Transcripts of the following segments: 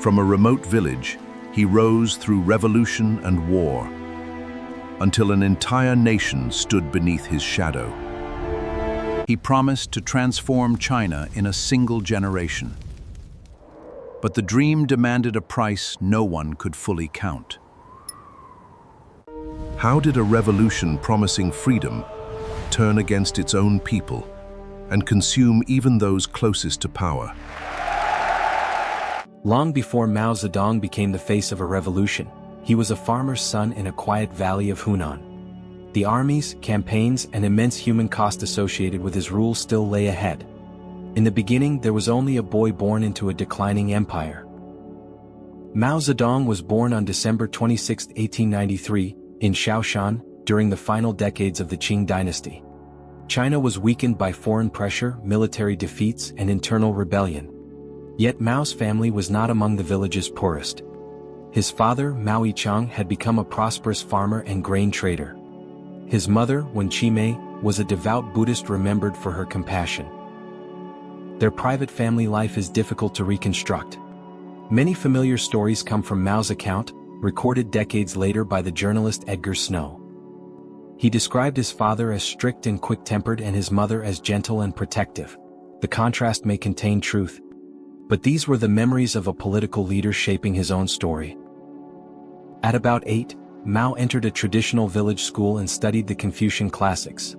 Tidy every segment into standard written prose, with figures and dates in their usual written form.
From a remote village, he rose through revolution and war, until an entire nation stood beneath his shadow. He promised to transform China in a single generation. But the dream demanded a price no one could fully count. How did a revolution promising freedom turn against its own people and consume even those closest to power? Long before Mao Zedong became the face of a revolution, he was a farmer's son in a quiet valley of Hunan. The armies, campaigns, and immense human cost associated with his rule still lay ahead. In the beginning, there was only a boy born into a declining empire. Mao Zedong was born on December 26, 1893, in Shaoshan, during the final decades of the Qing dynasty. China was weakened by foreign pressure, military defeats, and internal rebellion. Yet Mao's family was not among the village's poorest. His father, Mao Yichang, had become a prosperous farmer and grain trader. His mother, Wen Qimei, was a devout Buddhist remembered for her compassion. Their private family life is difficult to reconstruct. Many familiar stories come from Mao's account, recorded decades later by the journalist Edgar Snow. He described his father as strict and quick-tempered and his mother as gentle and protective. The contrast may contain truth, but these were the memories of a political leader shaping his own story. At about 8, Mao entered a traditional village school and studied the Confucian classics.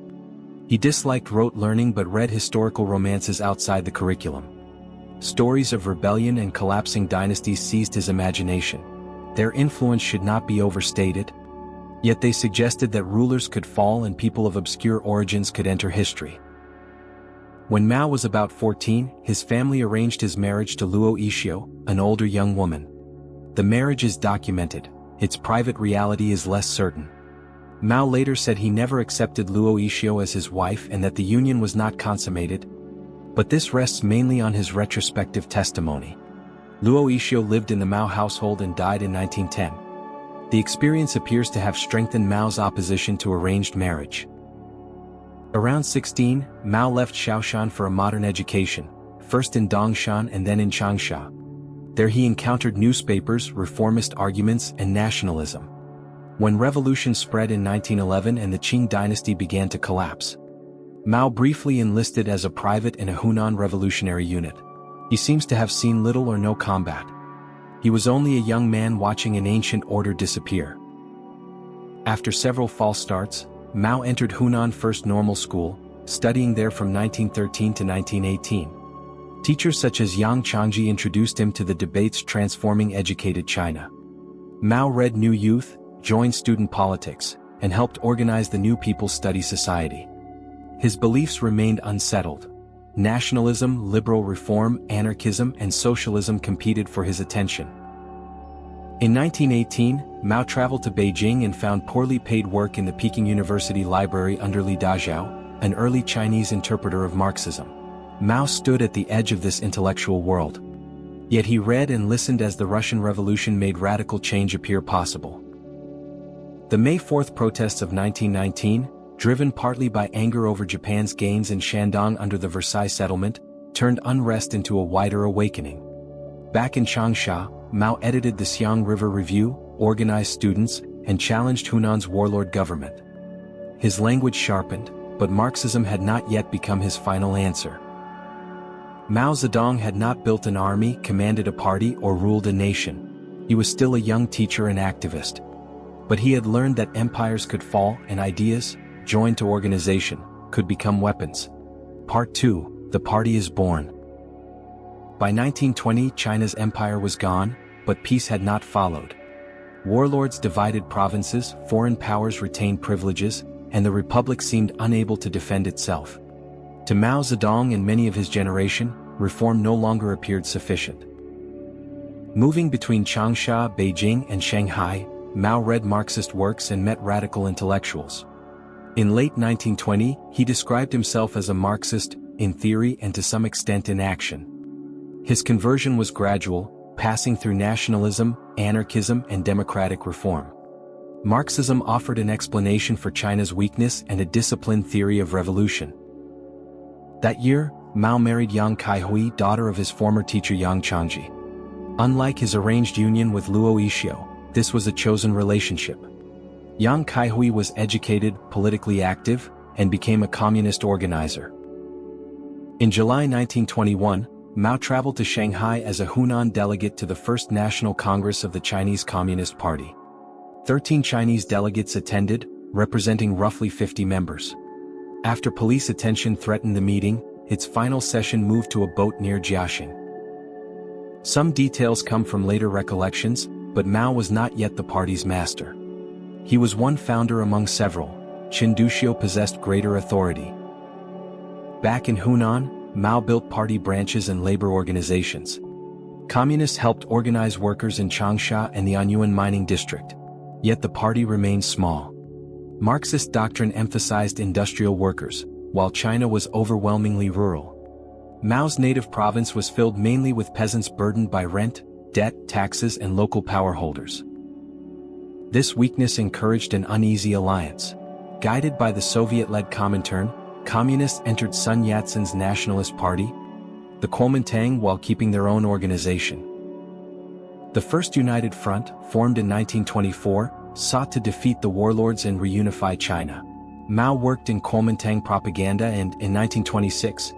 He disliked rote learning but read historical romances outside the curriculum. Stories of rebellion and collapsing dynasties seized his imagination. Their influence should not be overstated, yet they suggested that rulers could fall and people of obscure origins could enter history. When Mao was about 14, his family arranged his marriage to Luo Yixio, an older young woman. The marriage is documented. Its private reality is less certain. Mao later said he never accepted Luo Yixio as his wife and that the union was not consummated, but this rests mainly on his retrospective testimony. Luo Yixio lived in the Mao household and died in 1910. The experience appears to have strengthened Mao's opposition to arranged marriage. Around 16, Mao left Shaoshan for a modern education, first in Dongshan and then in Changsha. There he encountered newspapers, reformist arguments, and nationalism. When revolution spread in 1911 and the Qing dynasty began to collapse, Mao briefly enlisted as a private in a Hunan revolutionary unit. He seems to have seen little or no combat. He was only a young man watching an ancient order disappear. After several false starts, Mao entered Hunan First Normal School, studying there from 1913 to 1918. Teachers such as Yang Changji introduced him to the debates transforming educated China. Mao read New Youth, joined student politics, and helped organize the New People's Study Society. His beliefs remained unsettled. Nationalism, liberal reform, anarchism, and socialism competed for his attention. In 1918, Mao traveled to Beijing and found poorly paid work in the Peking University Library under Li Dajiao, an early Chinese interpreter of Marxism. Mao stood at the edge of this intellectual world. Yet he read and listened as the Russian Revolution made radical change appear possible. The May 4th protests of 1919, driven partly by anger over Japan's gains in Shandong under the Versailles settlement, turned unrest into a wider awakening. Back in Changsha, Mao edited the Xiang River Review, organized students, and challenged Hunan's warlord government. His language sharpened, but Marxism had not yet become his final answer. Mao Zedong had not built an army, commanded a party, or ruled a nation. He was still a young teacher and activist. But he had learned that empires could fall and ideas, joined to organization, could become weapons. Part 2, The Party is Born. By 1920, China's empire was gone, but peace had not followed. Warlords divided provinces, foreign powers retained privileges, and the republic seemed unable to defend itself. To Mao Zedong and many of his generation, reform no longer appeared sufficient. Moving between Changsha, Beijing, and Shanghai, Mao read Marxist works and met radical intellectuals. In late 1920, he described himself as a Marxist, in theory and to some extent in action. His conversion was gradual, passing through nationalism, anarchism, and democratic reform. Marxism offered an explanation for China's weakness and a disciplined theory of revolution. That year, Mao married Yang Kaihui, daughter of his former teacher Yang Changji. Unlike his arranged union with Luo Yixio, this was a chosen relationship. Yang Kaihui was educated, politically active, and became a communist organizer. In July 1921, Mao traveled to Shanghai as a Hunan delegate to the First National Congress of the Chinese Communist Party. 13 Chinese delegates attended, representing roughly 50 members. After police attention threatened the meeting, its final session moved to a boat near Jiaxing. Some details come from later recollections, but Mao was not yet the party's master. He was one founder among several. Qin Duxiu possessed greater authority. Back in Hunan, Mao built party branches and labor organizations. Communists helped organize workers in Changsha and the Anyuan mining district. Yet the party remained small. Marxist doctrine emphasized industrial workers, while China was overwhelmingly rural. Mao's native province was filled mainly with peasants burdened by rent, debt, taxes, and local power holders. This weakness encouraged an uneasy alliance. Guided by the Soviet-led Comintern, communists entered Sun Yat-sen's Nationalist Party, the Kuomintang, while keeping their own organization. The First United Front, formed in 1924, sought to defeat the warlords and reunify China. Mao worked in Kuomintang propaganda and, in 1926,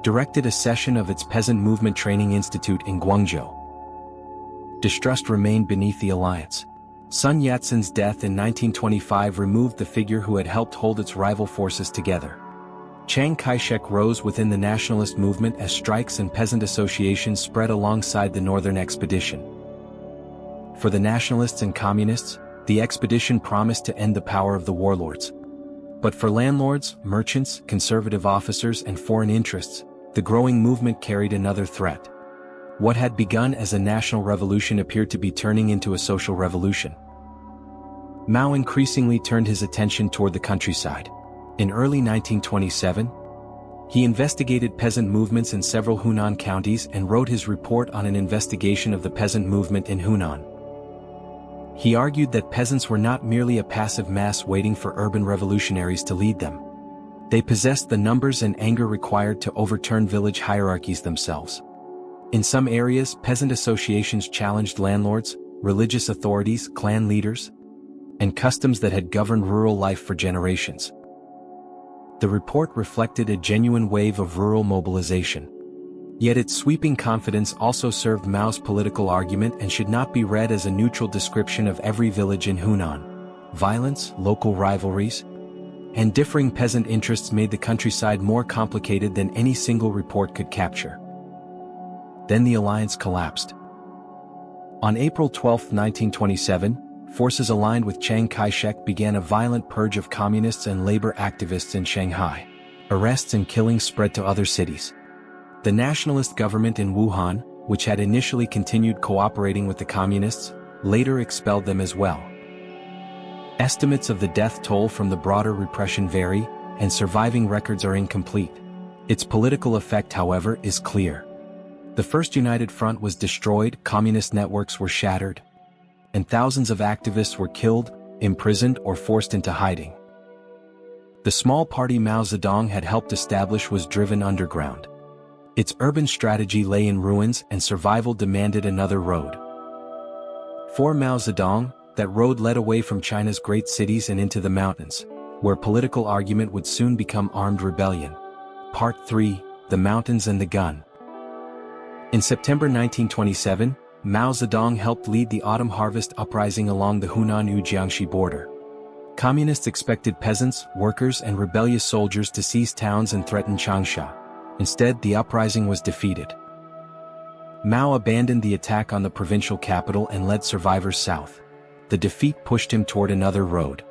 directed a session of its Peasant Movement Training Institute in Guangzhou. Distrust remained beneath the alliance. Sun Yat-sen's death in 1925 removed the figure who had helped hold its rival forces together. Chiang Kai-shek rose within the nationalist movement as strikes and peasant associations spread alongside the Northern Expedition. For the nationalists and communists, the expedition promised to end the power of the warlords. But for landlords, merchants, conservative officers, and foreign interests, the growing movement carried another threat. What had begun as a national revolution appeared to be turning into a social revolution. Mao increasingly turned his attention toward the countryside. In early 1927, he investigated peasant movements in several Hunan counties and wrote his report on an investigation of the peasant movement in Hunan. He argued that peasants were not merely a passive mass waiting for urban revolutionaries to lead them. They possessed the numbers and anger required to overturn village hierarchies themselves. In some areas, peasant associations challenged landlords, religious authorities, clan leaders, and customs that had governed rural life for generations. The report reflected a genuine wave of rural mobilization. Yet its sweeping confidence also served Mao's political argument and should not be read as a neutral description of every village in Hunan. Violence, local rivalries, and differing peasant interests made the countryside more complicated than any single report could capture. Then the alliance collapsed. On April 12, 1927, forces aligned with Chiang Kai-shek began a violent purge of communists and labor activists in Shanghai. Arrests and killings spread to other cities. The nationalist government in Wuhan, which had initially continued cooperating with the communists, later expelled them as well. Estimates of the death toll from the broader repression vary, and surviving records are incomplete. Its political effect, however, is clear. The First United Front was destroyed, communist networks were shattered, and thousands of activists were killed, imprisoned, or forced into hiding. The small party Mao Zedong had helped establish was driven underground. Its urban strategy lay in ruins, and survival demanded another road. For Mao Zedong, that road led away from China's great cities and into the mountains, where political argument would soon become armed rebellion. Part 3: The Mountains and the Gun. In September 1927, Mao Zedong helped lead the autumn harvest uprising along the Hunan-Jiangxi border. Communists expected peasants, workers, and rebellious soldiers to seize towns and threaten Changsha. Instead, the uprising was defeated. Mao abandoned the attack on the provincial capital and led survivors south. The defeat pushed him toward another road.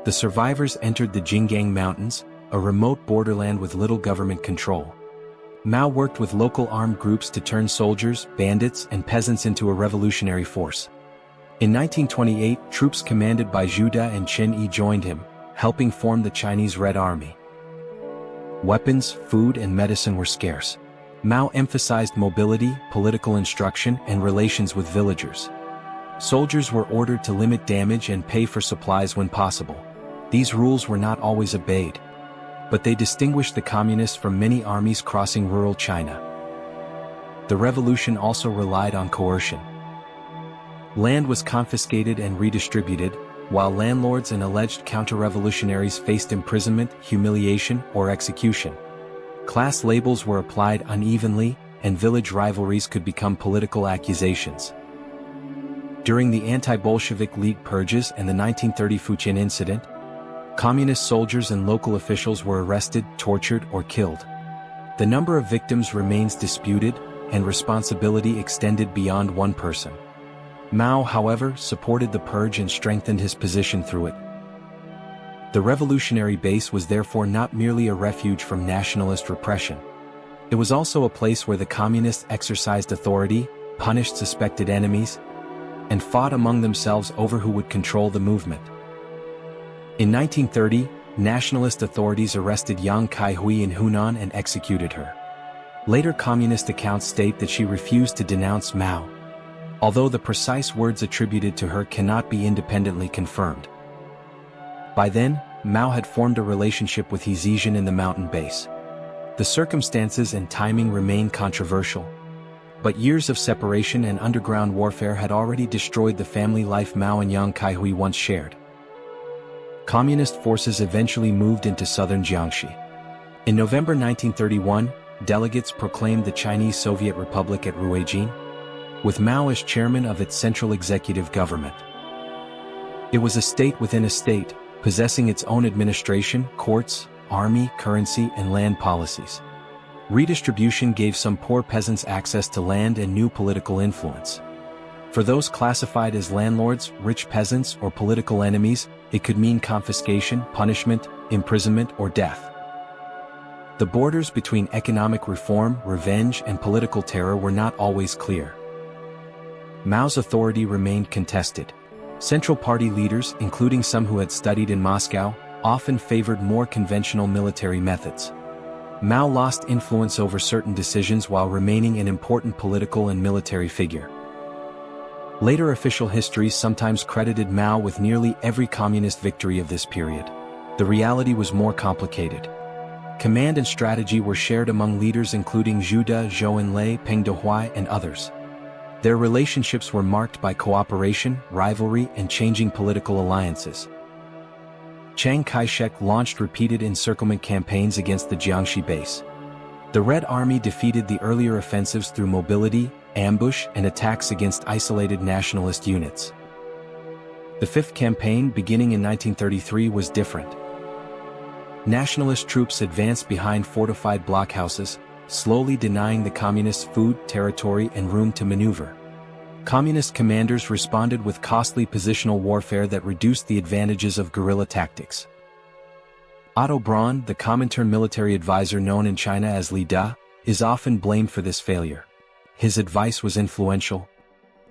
The survivors entered the Jinggang Mountains, a remote borderland with little government control. Mao worked with local armed groups to turn soldiers, bandits, and peasants into a revolutionary force. In 1928, troops commanded by Zhu De and Chen Yi joined him, helping form the Chinese Red Army. Weapons, food, and medicine were scarce. Mao emphasized mobility, political instruction, and relations with villagers. Soldiers were ordered to limit damage and pay for supplies when possible. These rules were not always obeyed, but they distinguished the communists from many armies crossing rural China. The revolution also relied on coercion. Land was confiscated and redistributed, while landlords and alleged counter-revolutionaries faced imprisonment, humiliation, or execution. Class labels were applied unevenly, and village rivalries could become political accusations. During the anti-Bolshevik League purges and the 1930 Fujian incident, communist soldiers and local officials were arrested, tortured, or killed. The number of victims remains disputed, and responsibility extended beyond one person. Mao, however, supported the purge and strengthened his position through it. The revolutionary base was therefore not merely a refuge from nationalist repression. It was also a place where the communists exercised authority, punished suspected enemies, and fought among themselves over who would control the movement. In 1930, nationalist authorities arrested Yang Kaihui in Hunan and executed her. Later communist accounts state that she refused to denounce Mao, although the precise words attributed to her cannot be independently confirmed. By then, Mao had formed a relationship with He Zhejian in the mountain base. The circumstances and timing remain controversial, but years of separation and underground warfare had already destroyed the family life Mao and Yang Kaihui once shared. Communist forces eventually moved into southern Jiangxi. In November 1931, delegates proclaimed the Chinese Soviet Republic at Ruijin, with Mao as chairman of its central executive government. It was a state within a state, possessing its own administration, courts, army, currency, and land policies. Redistribution gave some poor peasants access to land and new political influence. For those classified as landlords, rich peasants, or political enemies, it could mean confiscation, punishment, imprisonment, or death. The borders between economic reform, revenge, and political terror were not always clear. Mao's authority remained contested. Central party leaders, including some who had studied in Moscow, often favored more conventional military methods. Mao lost influence over certain decisions while remaining an important political and military figure. Later official histories sometimes credited Mao with nearly every communist victory of this period. The reality was more complicated. Command and strategy were shared among leaders including Zhu De, Zhou Enlai, Peng Dehuai, and others. Their relationships were marked by cooperation, rivalry, and changing political alliances. Chiang Kai-shek launched repeated encirclement campaigns against the Jiangxi base. The Red Army defeated the earlier offensives through mobility, ambush, and attacks against isolated nationalist units. The Fifth Campaign, beginning in 1933, was different. Nationalist troops advanced behind fortified blockhouses, slowly denying the communists food, territory, and room to maneuver. Communist commanders responded with costly positional warfare that reduced the advantages of guerrilla tactics. Otto Braun, the Comintern military advisor known in China as Li Da, is often blamed for this failure. His advice was influential,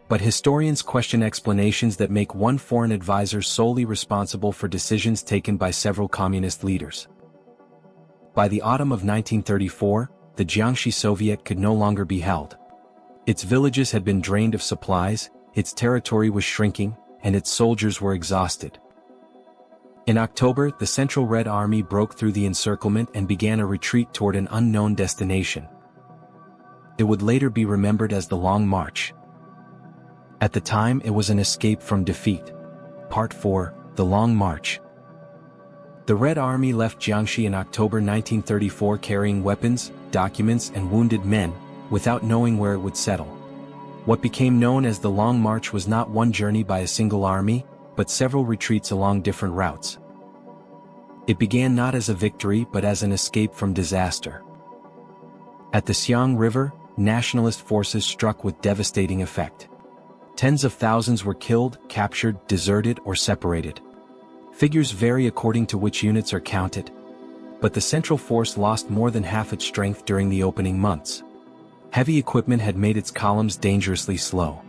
but historians question explanations that make one foreign advisor solely responsible for decisions taken by several communist leaders. By the autumn of 1934, the Jiangxi Soviet could no longer be held. Its villages had been drained of supplies, its territory was shrinking, and its soldiers were exhausted. In October, the Central Red Army broke through the encirclement and began a retreat toward an unknown destination. It would later be remembered as the Long March. At the time, it was an escape from defeat. Part 4, The Long March. The Red Army left Jiangxi in October 1934 carrying weapons, documents, and wounded men, without knowing where it would settle. What became known as the Long March was not one journey by a single army, but several retreats along different routes. It began not as a victory but as an escape from disaster. At the Xiang River, nationalist forces struck with devastating effect. Tens of thousands were killed, captured, deserted, or separated. Figures vary according to which units are counted, but the central force lost more than half its strength during the opening months. Heavy equipment had made its columns dangerously slow.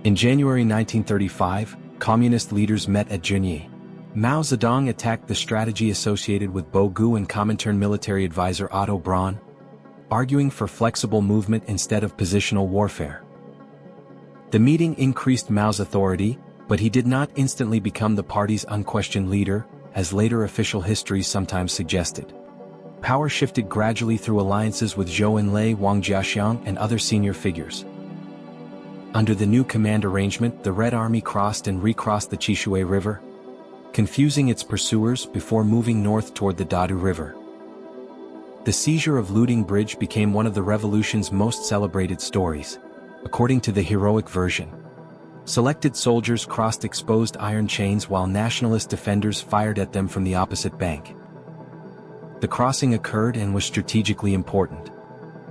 In January 1935, communist leaders met at Junyi. Mao Zedong attacked the strategy associated with Bogu and Comintern military advisor Otto Braun, arguing for flexible movement instead of positional warfare. The meeting increased Mao's authority, but he did not instantly become the party's unquestioned leader, as later official histories sometimes suggested. Power shifted gradually through alliances with Zhou Enlai, Wang Jiaxiang, and other senior figures. Under the new command arrangement, the Red Army crossed and recrossed the Qishui River, confusing its pursuers before moving north toward the Dadu River. The seizure of Luding Bridge became one of the revolution's most celebrated stories. According to the heroic version, selected soldiers crossed exposed iron chains while nationalist defenders fired at them from the opposite bank. The crossing occurred and was strategically important.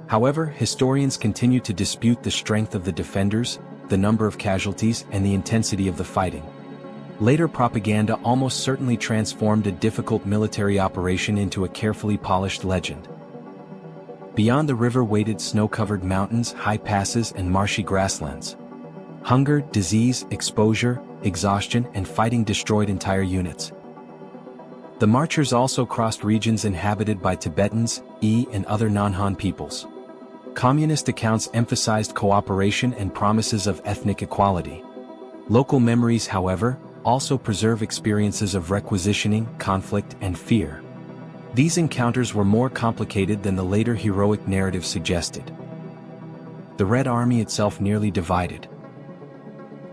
However, historians continue to dispute the strength of the defenders, the number of casualties, and the intensity of the fighting. Later propaganda almost certainly transformed a difficult military operation into a carefully polished legend. Beyond the river waited snow-covered mountains, high passes, and marshy grasslands. Hunger, disease, exposure, exhaustion, and fighting destroyed entire units. The marchers also crossed regions inhabited by Tibetans, and other non-Han peoples. Communist accounts emphasized cooperation and promises of ethnic equality. Local memories, however, also preserve experiences of requisitioning, conflict, and fear. These encounters were more complicated than the later heroic narrative suggested. The Red Army itself nearly divided.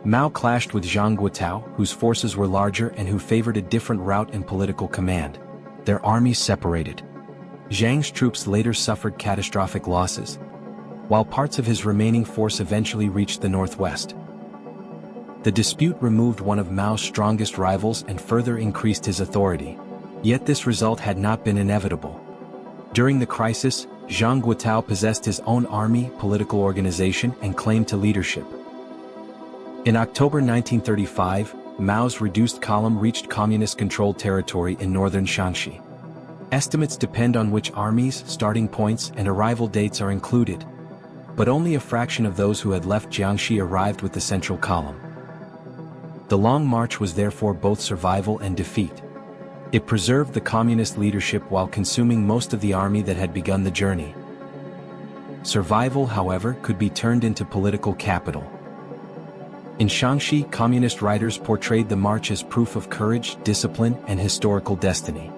Mao clashed with Zhang Guotao, whose forces were larger and who favored a different route and political command. Their armies separated. Zhang's troops later suffered catastrophic losses, while parts of his remaining force eventually reached the northwest. The dispute removed one of Mao's strongest rivals and further increased his authority. Yet this result had not been inevitable. During the crisis, Zhang Guotao possessed his own army, political organization, and claim to leadership. In October 1935, Mao's reduced column reached communist-controlled territory in northern Shanxi. Estimates depend on which armies, starting points, and arrival dates are included, but only a fraction of those who had left Jiangxi arrived with the central column. The Long March was therefore both survival and defeat. It preserved the communist leadership while consuming most of the army that had begun the journey. Survival, however, could be turned into political capital. In Shanxi, communist writers portrayed the march as proof of courage, discipline, and historical destiny.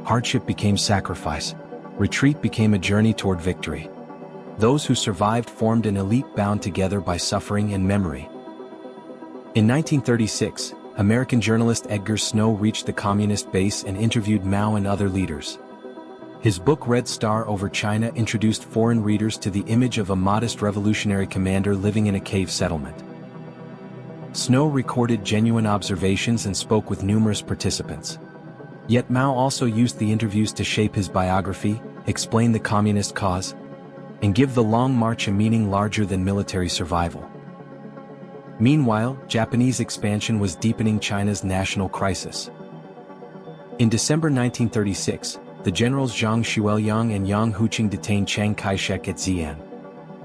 Hardship became sacrifice. Retreat became a journey toward victory. Those who survived formed an elite bound together by suffering and memory. In 1936, American journalist Edgar Snow reached the communist base and interviewed Mao and other leaders. His book Red Star Over China introduced foreign readers to the image of a modest revolutionary commander living in a cave settlement. Snow recorded genuine observations and spoke with numerous participants. Yet Mao also used the interviews to shape his biography, explain the communist cause, and give the Long March a meaning larger than military survival. Meanwhile, Japanese expansion was deepening China's national crisis. In December 1936, the generals Zhang Xueliang and Yang Huqing detained Chiang Kai-shek at Xi'an.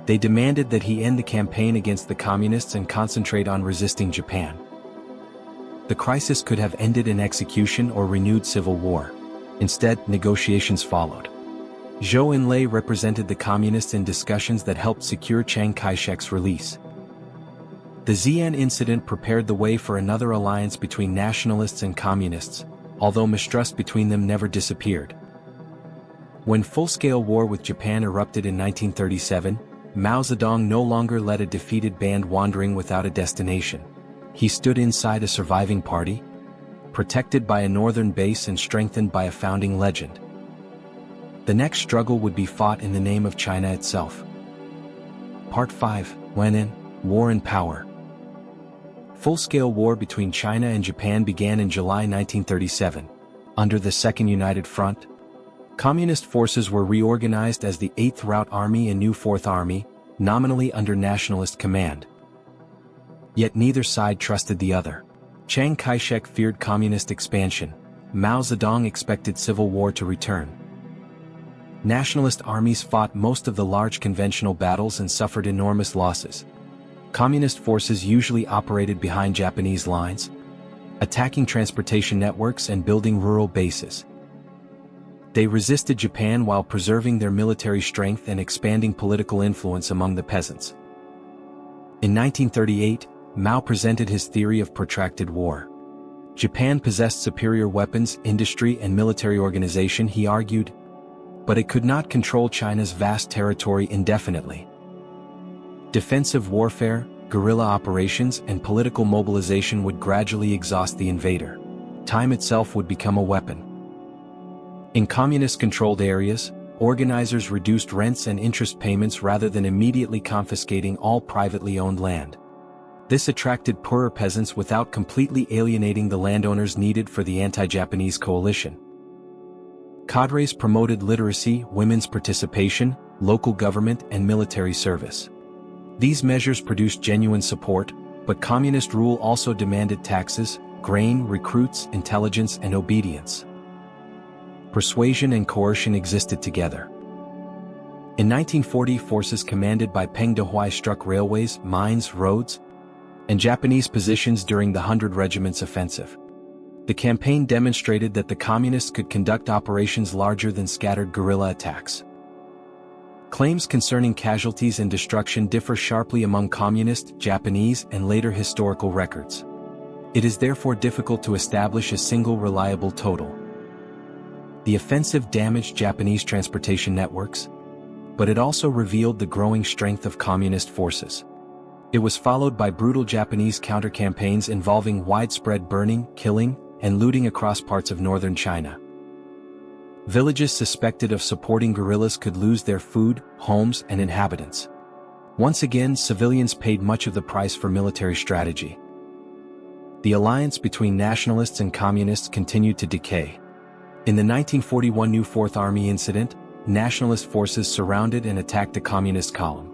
They demanded that he end the campaign against the communists and concentrate on resisting Japan. The crisis could have ended in execution or renewed civil war. Instead, negotiations followed. Zhou Enlai represented the communists in discussions that helped secure Chiang Kai-shek's release. The Xi'an incident prepared the way for another alliance between nationalists and communists, although mistrust between them never disappeared. When full-scale war with Japan erupted in 1937, Mao Zedong no longer led a defeated band wandering without a destination. He stood inside a surviving party, protected by a northern base and strengthened by a founding legend. The next struggle would be fought in the name of China itself. Part 5, Wenin, War and Power. Full-scale war between China and Japan began in July 1937. Under the Second United Front, Communist forces were reorganized as the 8th Route Army and New 4th Army, nominally under nationalist command. Yet neither side trusted the other. Chiang Kai-shek feared communist expansion. Mao Zedong expected civil war to return. Nationalist armies fought most of the large conventional battles and suffered enormous losses. Communist forces usually operated behind Japanese lines, attacking transportation networks and building rural bases. They resisted Japan while preserving their military strength and expanding political influence among the peasants. In 1938, Mao presented his theory of protracted war. Japan possessed superior weapons, industry, and military organization, he argued. but it could not control China's vast territory indefinitely. Defensive warfare, guerrilla operations, and political mobilization would gradually exhaust the invader. Time itself would become a weapon. In communist-controlled areas, organizers reduced rents and interest payments rather than immediately confiscating all privately owned land. This attracted poorer peasants without completely alienating the landowners needed for the anti-Japanese coalition. Cadres promoted literacy, women's participation, local government, and military service. These measures produced genuine support, but communist rule also demanded taxes, grain, recruits, intelligence, and obedience. Persuasion and coercion existed together. In 1940, forces commanded by Peng Dehuai struck railways, mines, roads, and Japanese positions during the 100 Regiment's offensive. The campaign demonstrated that the communists could conduct operations larger than scattered guerrilla attacks. Claims concerning casualties and destruction differ sharply among communist, Japanese, and later historical records. It is therefore difficult to establish a single reliable total. The offensive damaged Japanese transportation networks, but it also revealed the growing strength of communist forces. It was followed by brutal Japanese counter-campaigns involving widespread burning, killing, and looting across parts of northern China. Villages suspected of supporting guerrillas could lose their food, homes, and inhabitants. Once again, civilians paid much of the price for military strategy. The alliance between nationalists and communists continued to decay. In the 1941 New Fourth Army incident, nationalist forces surrounded and attacked the communist column.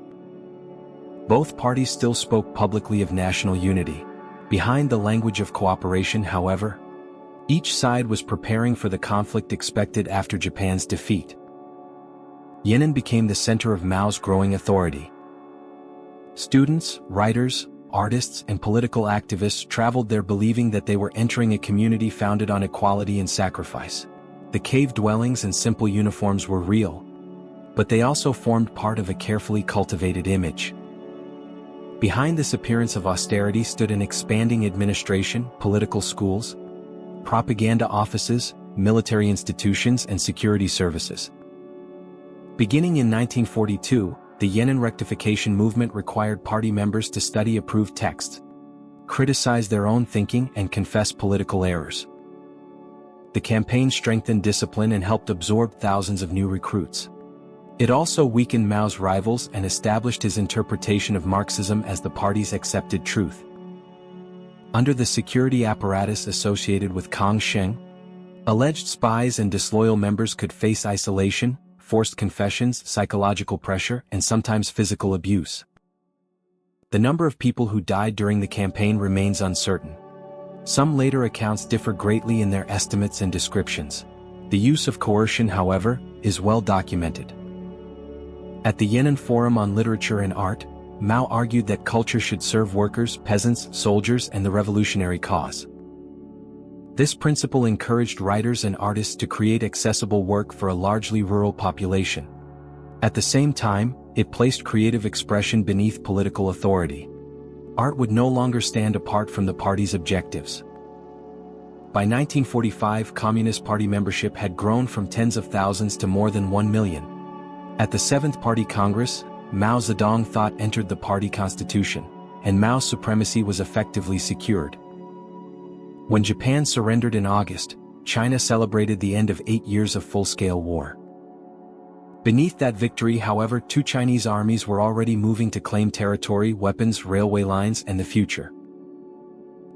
Both parties still spoke publicly of national unity. Behind the language of cooperation, however, each side was preparing for the conflict expected after Japan's defeat. Yan'an became the center of Mao's growing authority. Students, writers, artists, and political activists traveled there believing that they were entering a community founded on equality and sacrifice. The cave dwellings and simple uniforms were real, but they also formed part of a carefully cultivated image. Behind this appearance of austerity stood an expanding administration, political schools, propaganda offices, military institutions, and security services. Beginning in 1942, the Yan'an rectification movement required party members to study approved texts, criticize their own thinking, and confess political errors. The campaign strengthened discipline and helped absorb thousands of new recruits. It also weakened Mao's rivals and established his interpretation of Marxism as the party's accepted truth. Under the security apparatus associated with Kang Sheng, alleged spies and disloyal members could face isolation, forced confessions, psychological pressure, and sometimes physical abuse. The number of people who died during the campaign remains uncertain. Some later accounts differ greatly in their estimates and descriptions. The use of coercion, however, is well documented. At the Yan'an Forum on Literature and Art, Mao argued that culture should serve workers, peasants, soldiers, and the revolutionary cause. This principle encouraged writers and artists to create accessible work for a largely rural population. At the same time, it placed creative expression beneath political authority. Art would no longer stand apart from the party's objectives. By 1945, Communist Party membership had grown from tens of thousands to more than 1 million. At the 7th Party Congress, Mao Zedong thought entered the party constitution, and Mao's supremacy was effectively secured. When Japan surrendered in August, China celebrated the end of 8 years of full-scale war. Beneath that victory, however, 2 Chinese armies were already moving to claim territory, weapons, railway lines, and the future.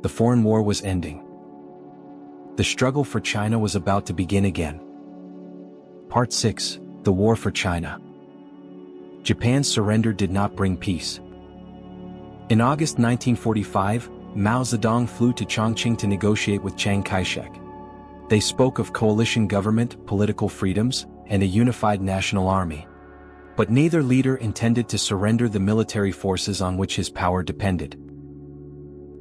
The foreign war was ending. The struggle for China was about to begin again. Part 6: The War for China. Japan's surrender did not bring peace. In August 1945, Mao Zedong flew to Chongqing to negotiate with Chiang Kai-shek. They spoke of coalition government, political freedoms, and a unified national army. But neither leader intended to surrender the military forces on which his power depended.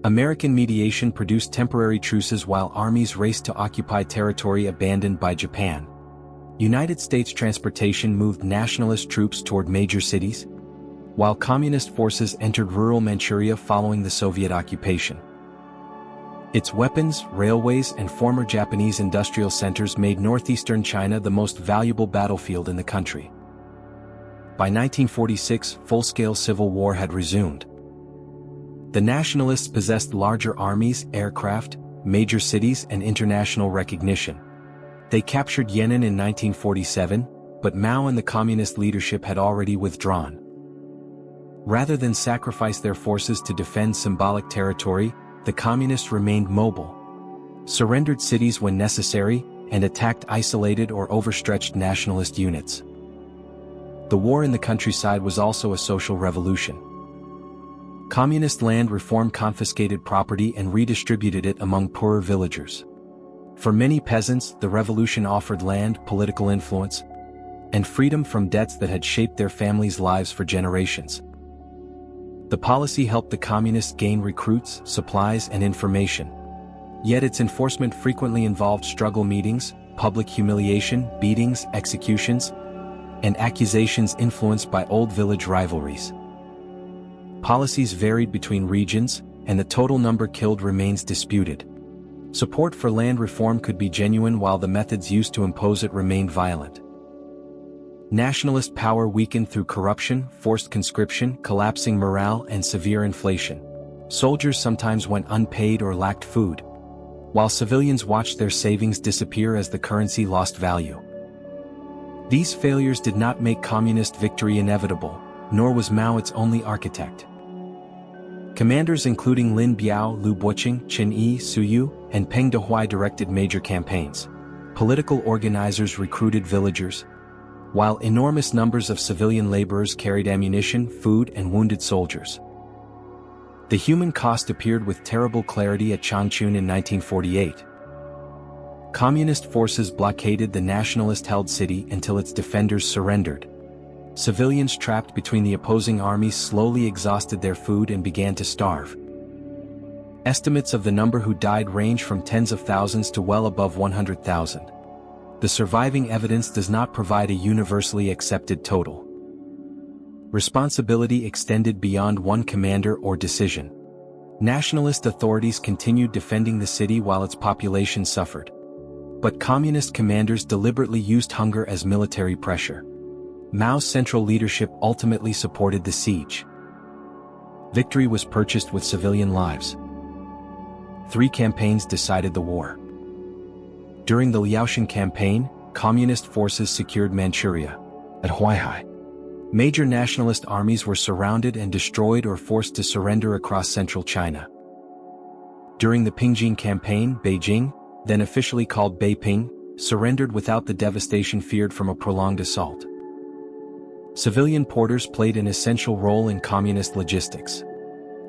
American mediation produced temporary truces while armies raced to occupy territory abandoned by Japan. United States transportation moved nationalist troops toward major cities, while communist forces entered rural Manchuria following the Soviet occupation. Its weapons, railways, and former Japanese industrial centers made northeastern China the most valuable battlefield in the country. By 1946, full-scale civil war had resumed. The nationalists possessed larger armies, aircraft, major cities, and international recognition. They captured Yan'an in 1947, but Mao and the communist leadership had already withdrawn. Rather than sacrifice their forces to defend symbolic territory, the communists remained mobile, surrendered cities when necessary, and attacked isolated or overstretched nationalist units. The war in the countryside was also a social revolution. Communist land reform confiscated property and redistributed it among poorer villagers. For many peasants, the revolution offered land, political influence, and freedom from debts that had shaped their families' lives for generations. The policy helped the communists gain recruits, supplies, and information. Yet its enforcement frequently involved struggle meetings, public humiliation, beatings, executions, and accusations influenced by old village rivalries. Policies varied between regions, and the total number killed remains disputed. Support for land reform could be genuine while the methods used to impose it remained violent. Nationalist power weakened through corruption, forced conscription, collapsing morale, and severe inflation. Soldiers sometimes went unpaid or lacked food, while civilians watched their savings disappear as the currency lost value. These failures did not make communist victory inevitable, nor was Mao its only architect. Commanders including Lin Biao, Liu Boqing, Qin Yi, Su Yu, and Peng Dehuai directed major campaigns. Political organizers recruited villagers, while enormous numbers of civilian laborers carried ammunition, food, and wounded soldiers. The human cost appeared with terrible clarity at Changchun in 1948. Communist forces blockaded the nationalist-held city until its defenders surrendered. Civilians trapped between the opposing armies slowly exhausted their food and began to starve. Estimates of the number who died range from tens of thousands to well above 100,000. The surviving evidence does not provide a universally accepted total. Responsibility extended beyond one commander or decision. Nationalist authorities continued defending the city while its population suffered. But communist commanders deliberately used hunger as military pressure. Mao's central leadership ultimately supported the siege. Victory was purchased with civilian lives. 3 campaigns decided the war. During the Liaoshen campaign, communist forces secured Manchuria. At Huaihai, major nationalist armies were surrounded and destroyed or forced to surrender across central China. During the Pingjing campaign, Beijing, then officially called Beiping, surrendered without the devastation feared from a prolonged assault. Civilian porters played an essential role in communist logistics.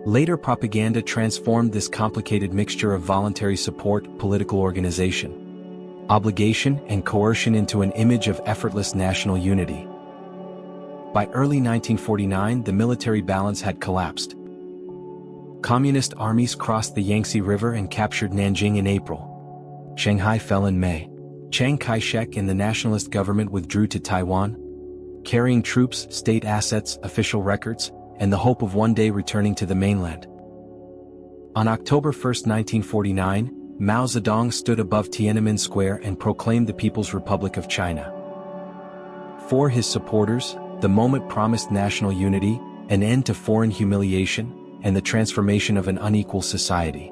Later propaganda transformed this complicated mixture of voluntary support, political organization, obligation, and coercion into an image of effortless national unity. By early 1949, the military balance had collapsed. Communist armies crossed the Yangtze River and captured Nanjing in April. Shanghai fell in May. Chiang Kai-shek and the nationalist government withdrew to Taiwan, carrying troops, state assets, official records, and the hope of one day returning to the mainland. On October 1, 1949, Mao Zedong stood above Tiananmen Square and proclaimed the People's Republic of China. For his supporters, the moment promised national unity, an end to foreign humiliation, and the transformation of an unequal society.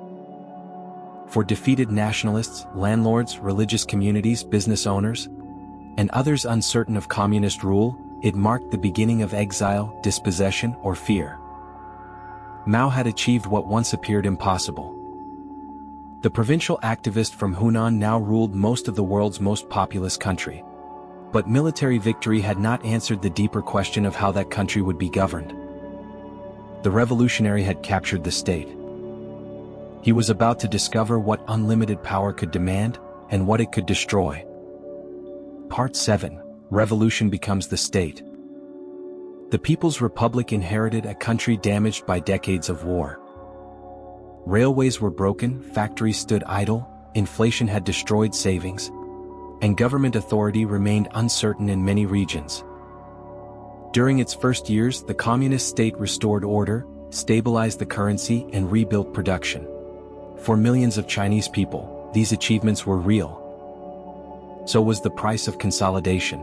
For defeated nationalists, landlords, religious communities, business owners, and others uncertain of communist rule, it marked the beginning of exile, dispossession, or fear. Mao had achieved what once appeared impossible. The provincial activist from Hunan now ruled most of the world's most populous country. But military victory had not answered the deeper question of how that country would be governed. The revolutionary had captured the state. He was about to discover what unlimited power could demand, and what it could destroy. Part 7. Revolution becomes the state. The People's Republic inherited a country damaged by decades of war. Railways were broken, factories stood idle, inflation had destroyed savings, and government authority remained uncertain in many regions. During its first years, the communist state restored order, stabilized the currency, and rebuilt production. For millions of Chinese people, these achievements were real. So was the price of consolidation.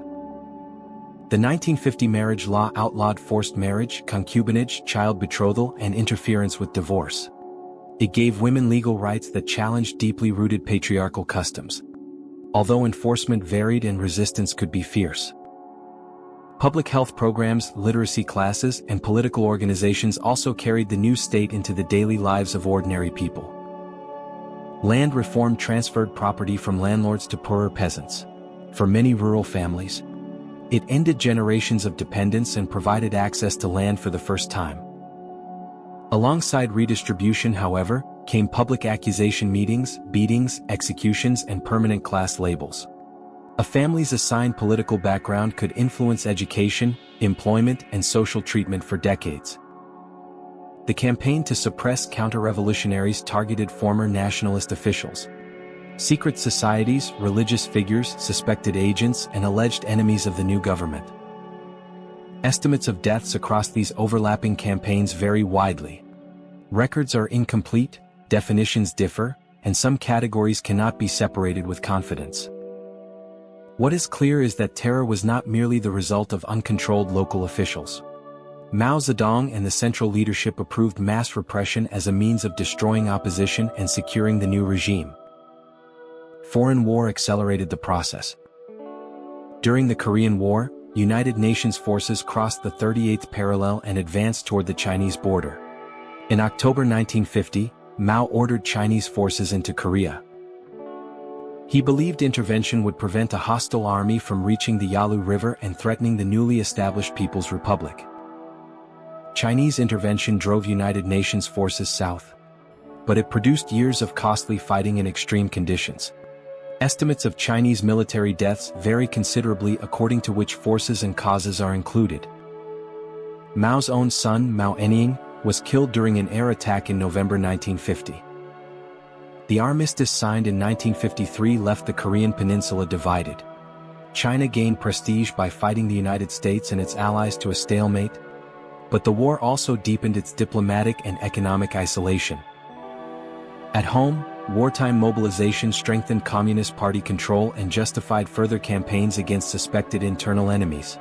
The 1950 marriage law outlawed forced marriage, concubinage, child betrothal, and interference with divorce. It gave women legal rights that challenged deeply rooted patriarchal customs. Although enforcement varied and resistance could be fierce. Public health programs, literacy classes, and political organizations also carried the new state into the daily lives of ordinary people. Land reform transferred property from landlords to poorer peasants. For many rural families, it ended generations of dependence and provided access to land for the first time. Alongside redistribution, however, came public accusation meetings, beatings, executions, and permanent class labels. A family's assigned political background could influence education, employment, and social treatment for decades. The campaign to suppress counter-revolutionaries targeted former nationalist officials, secret societies, religious figures, suspected agents, and alleged enemies of the new government. Estimates of deaths across these overlapping campaigns vary widely. Records are incomplete, definitions differ, and some categories cannot be separated with confidence. What is clear is that terror was not merely the result of uncontrolled local officials. Mao Zedong and the central leadership approved mass repression as a means of destroying opposition and securing the new regime. Foreign war accelerated the process. During the Korean War, United Nations forces crossed the 38th parallel and advanced toward the Chinese border. In October 1950, Mao ordered Chinese forces into Korea. He believed intervention would prevent a hostile army from reaching the Yalu River and threatening the newly established People's Republic. Chinese intervention drove United Nations forces south. But it produced years of costly fighting in extreme conditions. Estimates of Chinese military deaths vary considerably according to which forces and causes are included. Mao's own son, Mao Zedong, was killed during an air attack in November 1950. The armistice signed in 1953 left the Korean peninsula divided. China gained prestige by fighting the United States and its allies to a stalemate, but the war also deepened its diplomatic and economic isolation. At home, wartime mobilization strengthened Communist Party control and justified further campaigns against suspected internal enemies.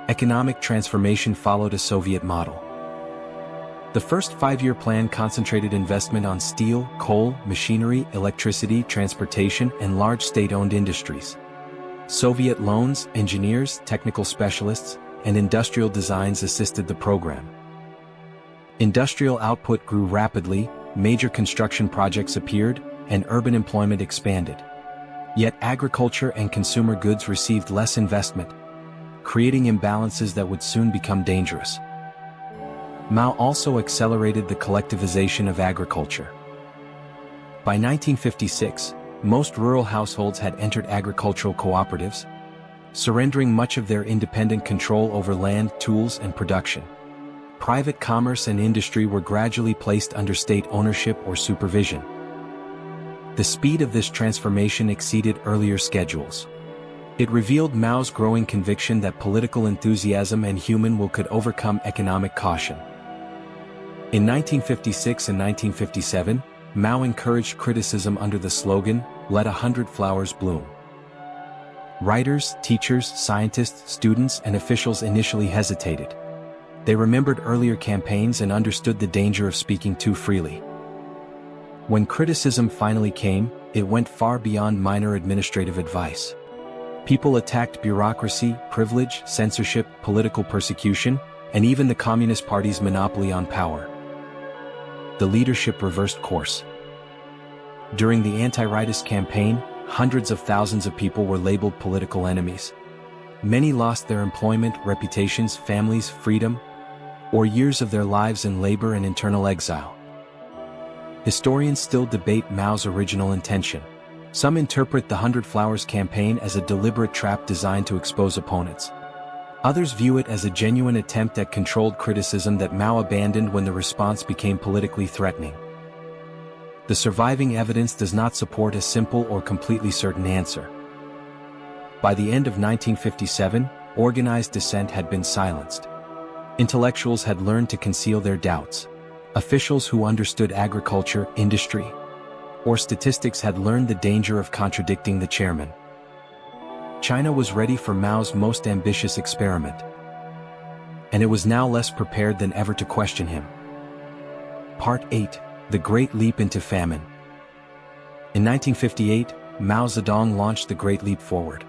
Economic transformation followed a Soviet model. The first five-year plan concentrated investment on steel, coal, machinery, electricity, transportation, and large state-owned industries. Soviet loans, engineers, technical specialists, and industrial designs assisted the program. Industrial output grew rapidly, major construction projects appeared, and urban employment expanded. Yet agriculture and consumer goods received less investment, creating imbalances that would soon become dangerous. Mao also accelerated the collectivization of agriculture. By 1956, most rural households had entered agricultural cooperatives, surrendering much of their independent control over land, tools, and production. Private commerce and industry were gradually placed under state ownership or supervision. The speed of this transformation exceeded earlier schedules. It revealed Mao's growing conviction that political enthusiasm and human will could overcome economic caution. In 1956 and 1957, Mao encouraged criticism under the slogan, "Let 100 flowers bloom." Writers, teachers, scientists, students, and officials initially hesitated. They remembered earlier campaigns and understood the danger of speaking too freely. When criticism finally came, it went far beyond minor administrative advice. People attacked bureaucracy, privilege, censorship, political persecution, and even the Communist Party's monopoly on power. The leadership reversed course. During the anti-rightist campaign, hundreds of thousands of people were labeled political enemies. Many lost their employment, reputations, families, freedom, or years of their lives in labor and internal exile. Historians still debate Mao's original intention. Some interpret the 100 Flowers campaign as a deliberate trap designed to expose opponents. Others view it as a genuine attempt at controlled criticism that Mao abandoned when the response became politically threatening. The surviving evidence does not support a simple or completely certain answer. By the end of 1957, organized dissent had been silenced. Intellectuals had learned to conceal their doubts. Officials who understood agriculture, industry, or statistics had learned the danger of contradicting the chairman. China was ready for Mao's most ambitious experiment, and it was now less prepared than ever to question him. Part 8: The Great Leap into Famine. In 1958, Mao Zedong launched the Great Leap Forward.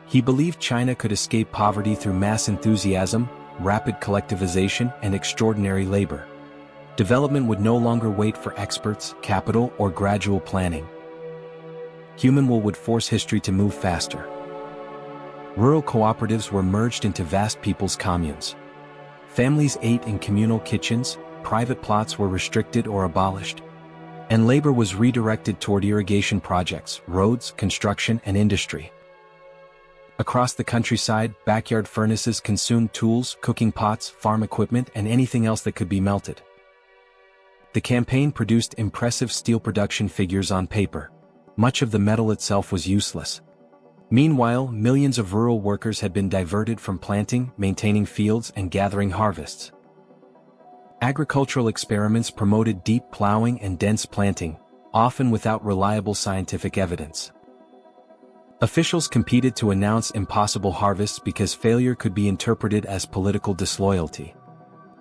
He believed China could escape poverty through mass enthusiasm, rapid collectivization, and extraordinary labor. Development would no longer wait for experts, capital, or gradual planning. Human will would force history to move faster. Rural cooperatives were merged into vast people's communes. Families ate in communal kitchens, private plots were restricted or abolished, and labor was redirected toward irrigation projects, roads, construction, and industry. Across the countryside, backyard furnaces consumed tools, cooking pots, farm equipment, and anything else that could be melted. The campaign produced impressive steel production figures on paper. Much of the metal itself was useless. Meanwhile, millions of rural workers had been diverted from planting, maintaining fields, and gathering harvests. Agricultural experiments promoted deep plowing and dense planting, often without reliable scientific evidence. Officials competed to announce impossible harvests because failure could be interpreted as political disloyalty.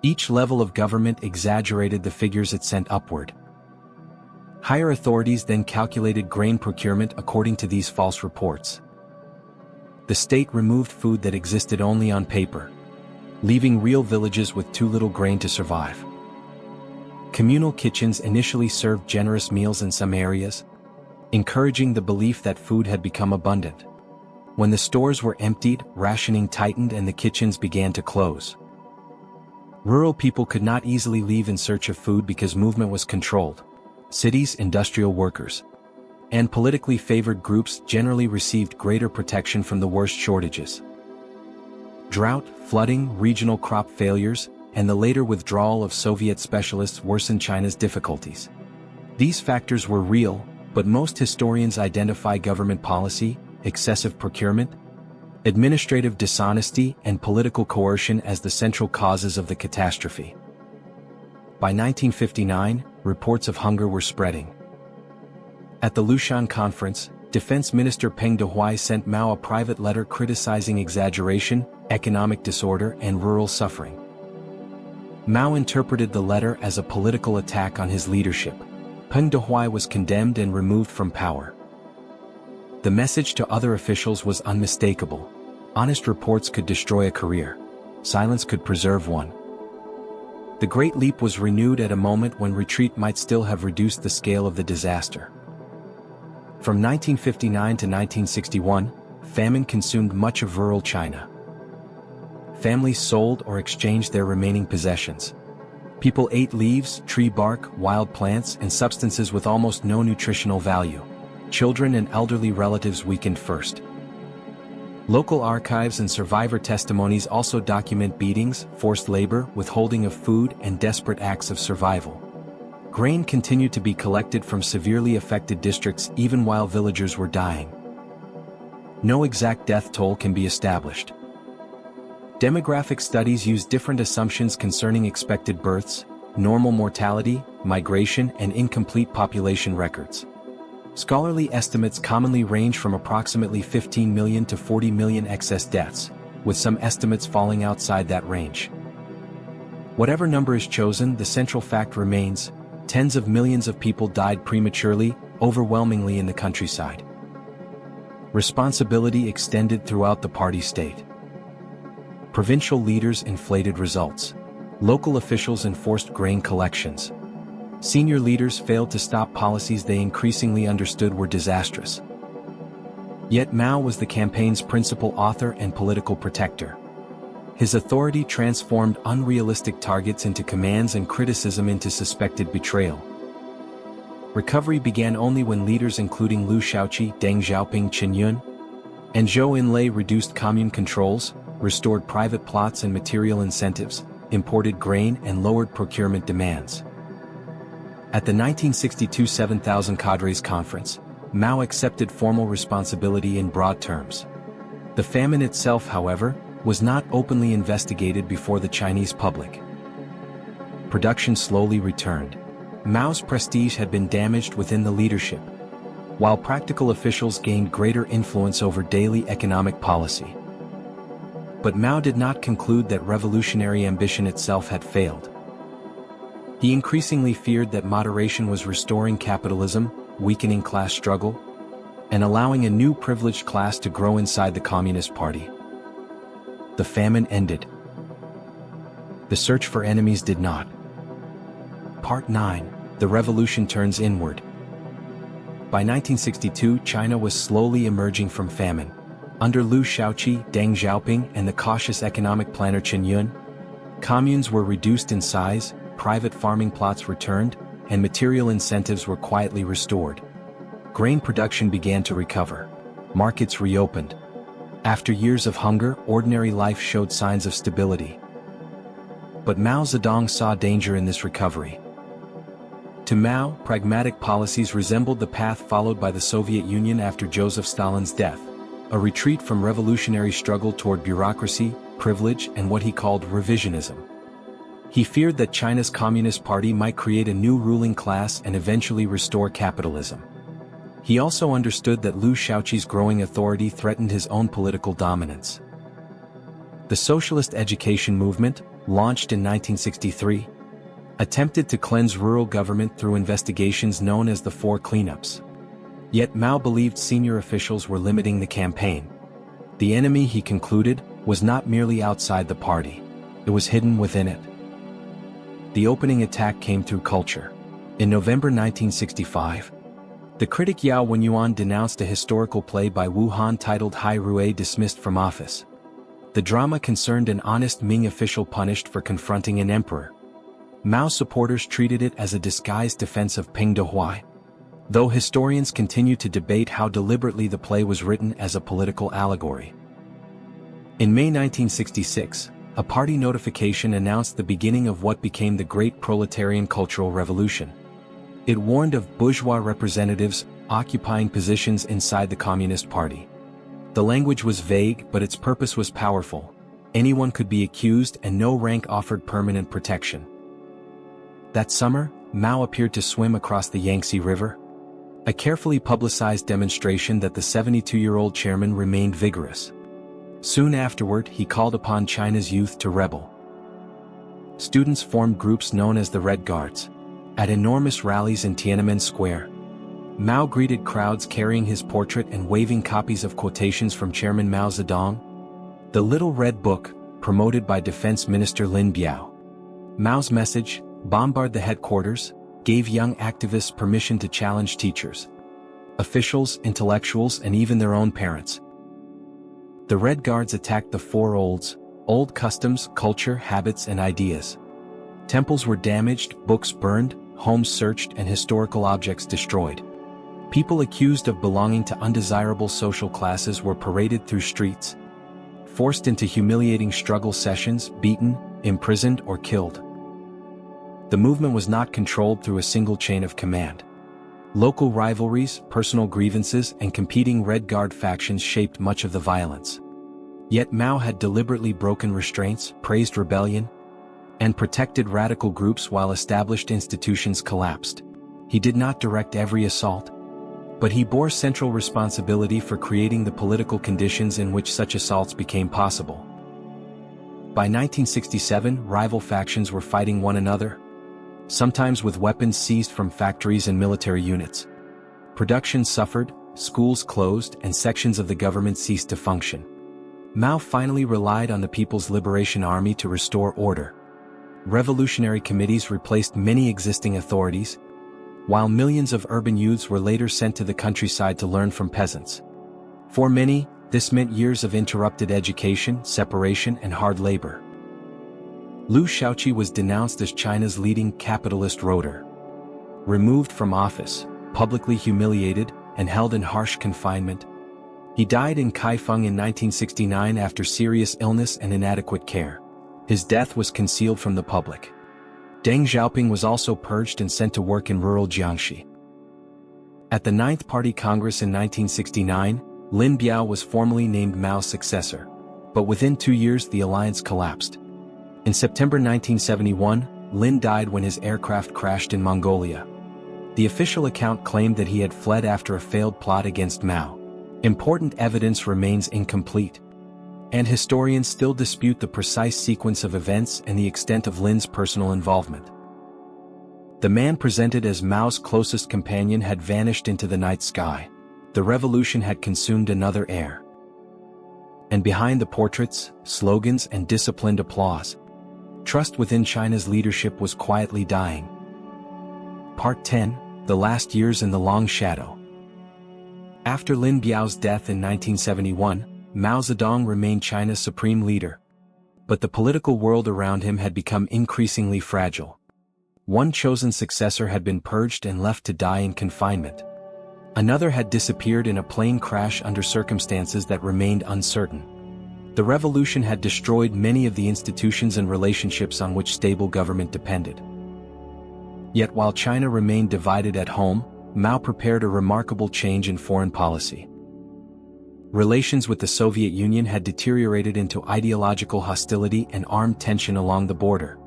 Each level of government exaggerated the figures it sent upward. Higher authorities then calculated grain procurement according to these false reports. The state removed food that existed only on paper, leaving real villages with too little grain to survive. Communal kitchens initially served generous meals in some areas, encouraging the belief that food had become abundant. When the stores were emptied, rationing tightened and the kitchens began to close. Rural people could not easily leave in search of food because movement was controlled. Cities, industrial workers, and politically favored groups generally received greater protection from the worst shortages. Drought, flooding, regional crop failures, and the later withdrawal of Soviet specialists worsened China's difficulties. These factors were real, but most historians identify government policy, excessive procurement, administrative dishonesty, and political coercion as the central causes of the catastrophe. By 1959, reports of hunger were spreading. At the Lushan Conference, Defense Minister Peng Dehuai sent Mao a private letter criticizing exaggeration, economic disorder, and rural suffering. Mao interpreted the letter as a political attack on his leadership. Peng Dehuai was condemned and removed from power. The message to other officials was unmistakable. Honest reports could destroy a career. Silence could preserve one. The Great Leap was renewed at a moment when retreat might still have reduced the scale of the disaster. From 1959 to 1961, famine consumed much of rural China. Families sold or exchanged their remaining possessions. People ate leaves, tree bark, wild plants, and substances with almost no nutritional value. Children and elderly relatives weakened first. Local archives and survivor testimonies also document beatings, forced labor, withholding of food, and desperate acts of survival. Grain continued to be collected from severely affected districts even while villagers were dying. No exact death toll can be established. Demographic studies use different assumptions concerning expected births, normal mortality, migration, and incomplete population records. Scholarly estimates commonly range from approximately 15 million to 40 million excess deaths, with some estimates falling outside that range. Whatever number is chosen, the central fact remains: tens of millions of people died prematurely, overwhelmingly in the countryside. Responsibility extended throughout the party state. Provincial leaders inflated results. Local officials enforced grain collections. Senior leaders failed to stop policies they increasingly understood were disastrous. Yet Mao was the campaign's principal author and political protector. His authority transformed unrealistic targets into commands and criticism into suspected betrayal. Recovery began only when leaders including Liu Shaoqi, Deng Xiaoping, Qin Yun, and Zhou Enlai reduced commune controls, restored private plots and material incentives, imported grain, and lowered procurement demands. At the 1962 7,000 Cadres Conference, Mao accepted formal responsibility in broad terms. The famine itself, however, was not openly investigated before the Chinese public. production slowly returned. Mao's prestige had been damaged within the leadership, while practical officials gained greater influence over daily economic policy. But Mao did not conclude that revolutionary ambition itself had failed. He increasingly feared that moderation was restoring capitalism, weakening class struggle, and allowing a new privileged class to grow inside the Communist Party. The famine ended. The search for enemies did not. Part 9. The revolution turns inward. By 1962, China was slowly emerging from famine. Under Liu Shaoqi, Deng Xiaoping, and the cautious economic planner Chen Yun, communes were reduced in size, private farming plots returned, and material incentives were quietly restored. Grain production began to recover. Markets reopened. After years of hunger, ordinary life showed signs of stability. But Mao Zedong saw danger in this recovery. To Mao, pragmatic policies resembled the path followed by the Soviet Union after Joseph Stalin's death, a retreat from revolutionary struggle toward bureaucracy, privilege, and what he called revisionism. He feared that China's Communist Party might create a new ruling class and eventually restore capitalism. He also understood that Liu Shaoqi's growing authority threatened his own political dominance. The socialist education movement, launched in 1963, attempted to cleanse rural government through investigations known as the Four Cleanups. Yet Mao believed senior officials were limiting the campaign. The enemy, he concluded, was not merely outside the party, it was hidden within it. The opening attack came through culture. In November 1965, the critic Yao Wenyuan denounced a historical play by Wu Han titled Hai Rui dismissed from office. The drama concerned an honest Ming official punished for confronting an emperor. Mao supporters treated it as a disguised defense of Ping Dehuai, though historians continue to debate how deliberately the play was written as a political allegory. In May 1966, a party notification announced the beginning of what became the Great Proletarian Cultural Revolution. It warned of bourgeois representatives occupying positions inside the Communist Party. The language was vague, but its purpose was powerful. Anyone could be accused and no rank offered permanent protection. That summer, Mao appeared to swim across the Yangtze River, a carefully publicized demonstration that the 72-year-old chairman remained vigorous. Soon afterward, he called upon China's youth to rebel. Students formed groups known as the Red Guards. At enormous rallies in Tiananmen Square, Mao greeted crowds carrying his portrait and waving copies of quotations from Chairman Mao Zedong. The Little Red Book, promoted by Defense Minister Lin Biao. Mao's message, "Bombard the headquarters," gave young activists permission to challenge teachers, officials, intellectuals, and even their own parents. The Red Guards attacked the Four Olds, old customs, culture, habits, and ideas. Temples were damaged, books burned, homes searched, and historical objects destroyed. People accused of belonging to undesirable social classes were paraded through streets, forced into humiliating struggle sessions, beaten, imprisoned, or killed. The movement was not controlled through a single chain of command. Local rivalries, personal grievances, and competing Red Guard factions shaped much of the violence. Yet Mao had deliberately broken restraints, praised rebellion, and protected radical groups while established institutions collapsed. He did not direct every assault, but he bore central responsibility for creating the political conditions in which such assaults became possible. By 1967, rival factions were fighting one another, sometimes with weapons seized from factories and military units. Production suffered, schools closed, and sections of the government ceased to function. Mao finally relied on the People's Liberation Army to restore order. Revolutionary committees replaced many existing authorities, while millions of urban youths were later sent to the countryside to learn from peasants. For many, this meant years of interrupted education, separation, and hard labor. Liu Shaoqi was denounced as China's leading capitalist roader. Removed from office, publicly humiliated, and held in harsh confinement, he died in Kaifeng in 1969 after serious illness and inadequate care. His death was concealed from the public. Deng Xiaoping was also purged and sent to work in rural Jiangxi. At the Ninth Party Congress in 1969, Lin Biao was formally named Mao's successor, but within 2 years the alliance collapsed. In September 1971, Lin died when his aircraft crashed in Mongolia. The official account claimed that he had fled after a failed plot against Mao. Important evidence remains incomplete, and historians still dispute the precise sequence of events and the extent of Lin's personal involvement. The man presented as Mao's closest companion had vanished into the night sky. The revolution had consumed another heir. And behind the portraits, slogans, and disciplined applause, trust within China's leadership was quietly dying. Part 10: The Last Years in the Long Shadow. After Lin Biao's death in 1971, Mao Zedong remained China's supreme leader. But the political world around him had become increasingly fragile. One chosen successor had been purged and left to die in confinement. Another had disappeared in a plane crash under circumstances that remained uncertain. The revolution had destroyed many of the institutions and relationships on which stable government depended. Yet while China remained divided at home, Mao prepared a remarkable change in foreign policy. Relations with the Soviet Union had deteriorated into ideological hostility and armed tension along the border.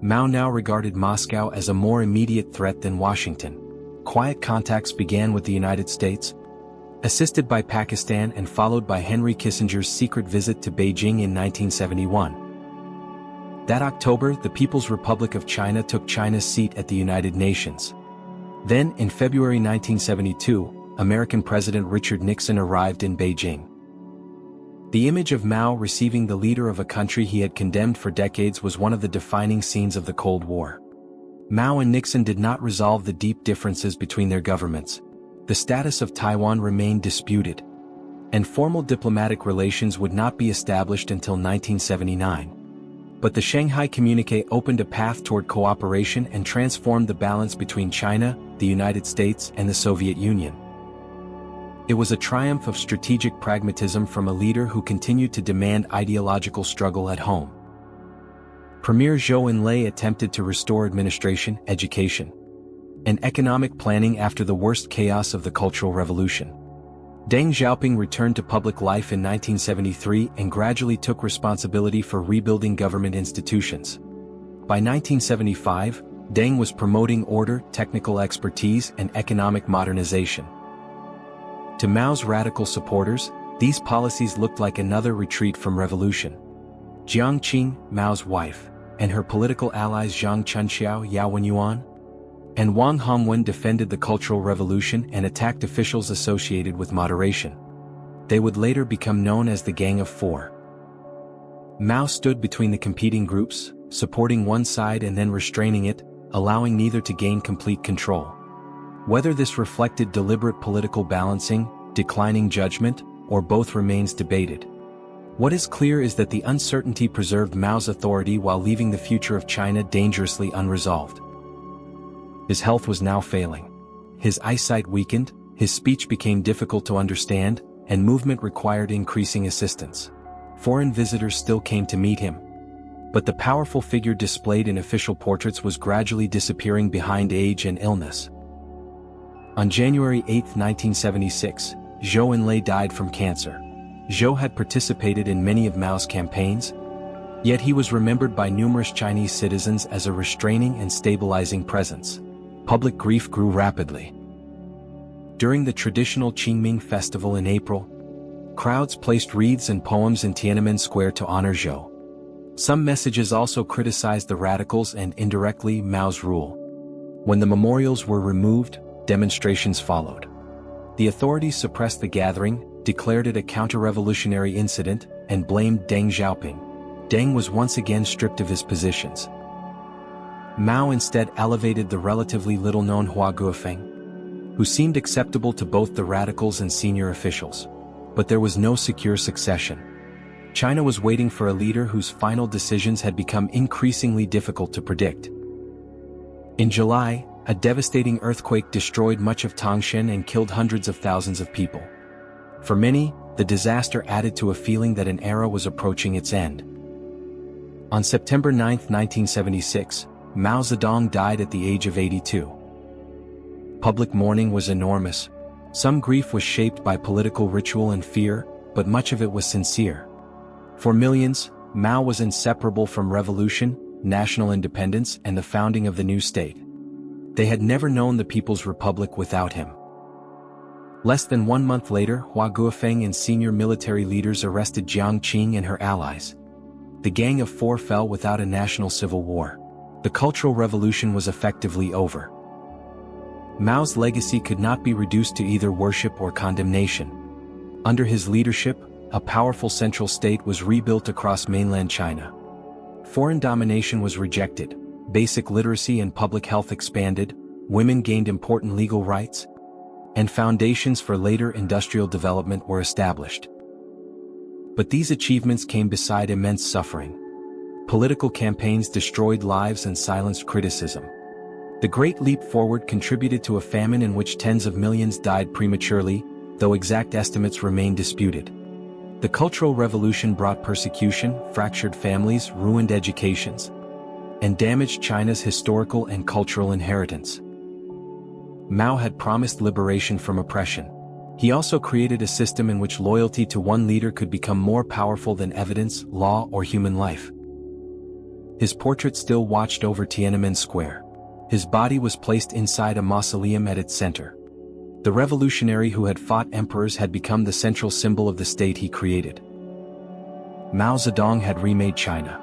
Mao now regarded Moscow as a more immediate threat than Washington. Quiet contacts began with the United States, assisted by Pakistan and followed by Henry Kissinger's secret visit to Beijing in 1971. That October, the People's Republic of China took China's seat at the United Nations. Then, in February 1972, American President Richard Nixon arrived in Beijing. The image of Mao receiving the leader of a country he had condemned for decades was one of the defining scenes of the Cold War. Mao and Nixon did not resolve the deep differences between their governments. The status of Taiwan remained disputed, and formal diplomatic relations would not be established until 1979. But the Shanghai Communique opened a path toward cooperation and transformed the balance between China, the United States, and the Soviet Union. It was a triumph of strategic pragmatism from a leader who continued to demand ideological struggle at home. Premier Zhou Enlai attempted to restore administration, education, and economic planning after the worst chaos of the Cultural Revolution. Deng Xiaoping returned to public life in 1973 and gradually took responsibility for rebuilding government institutions. By 1975, Deng was promoting order, technical expertise, and economic modernization. To Mao's radical supporters, these policies looked like another retreat from revolution. Jiang Qing, Mao's wife, and her political allies Zhang Chunxiao, Yao Wenyuan, and Wang Hongwen defended the Cultural Revolution and attacked officials associated with moderation. They would later become known as the Gang of Four. Mao stood between the competing groups, supporting one side and then restraining it, allowing neither to gain complete control. Whether this reflected deliberate political balancing, declining judgment, or both remains debated. What is clear is that the uncertainty preserved Mao's authority while leaving the future of China dangerously unresolved. His health was now failing. His eyesight weakened, his speech became difficult to understand, and movement required increasing assistance. Foreign visitors still came to meet him. But the powerful figure displayed in official portraits was gradually disappearing behind age and illness. On January 8, 1976, Zhou Enlai died from cancer. Zhou had participated in many of Mao's campaigns, yet he was remembered by numerous Chinese citizens as a restraining and stabilizing presence. Public grief grew rapidly. During the traditional Qingming festival in April, crowds placed wreaths and poems in Tiananmen Square to honor Zhou. Some messages also criticized the radicals and indirectly Mao's rule. When the memorials were removed, demonstrations followed. The authorities suppressed the gathering, declared it a counter-revolutionary incident, and blamed Deng Xiaoping. Deng was once again stripped of his positions. Mao instead elevated the relatively little-known Hua Guofeng, who seemed acceptable to both the radicals and senior officials. But there was no secure succession. China was waiting for a leader whose final decisions had become increasingly difficult to predict. In July, a devastating earthquake destroyed much of Tangshan and killed hundreds of thousands of people. For many, the disaster added to a feeling that an era was approaching its end. On September 9, 1976, Mao Zedong died at the age of 82. Public mourning was enormous. Some grief was shaped by political ritual and fear, but much of it was sincere. For millions, Mao was inseparable from revolution, national independence, and the founding of the new state. They had never known the People's Republic without him. Less than 1 month later, Hua Guofeng and senior military leaders arrested Jiang Qing and her allies. The Gang of Four fell without a national civil war. The Cultural Revolution was effectively over. Mao's legacy could not be reduced to either worship or condemnation. Under his leadership, a powerful central state was rebuilt across mainland China. Foreign domination was rejected, basic literacy and public health expanded, women gained important legal rights, and foundations for later industrial development were established. But these achievements came beside immense suffering. Political campaigns destroyed lives and silenced criticism. The Great Leap Forward contributed to a famine in which tens of millions died prematurely, though exact estimates remain disputed. The Cultural Revolution brought persecution, fractured families, ruined educations, and damaged China's historical and cultural inheritance. Mao had promised liberation from oppression. He also created a system in which loyalty to one leader could become more powerful than evidence, law, or human life. His portrait still watched over Tiananmen Square. His body was placed inside a mausoleum at its center. The revolutionary who had fought emperors had become the central symbol of the state he created. Mao Zedong had remade China.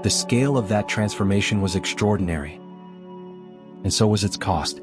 The scale of that transformation was extraordinary. And so was its cost.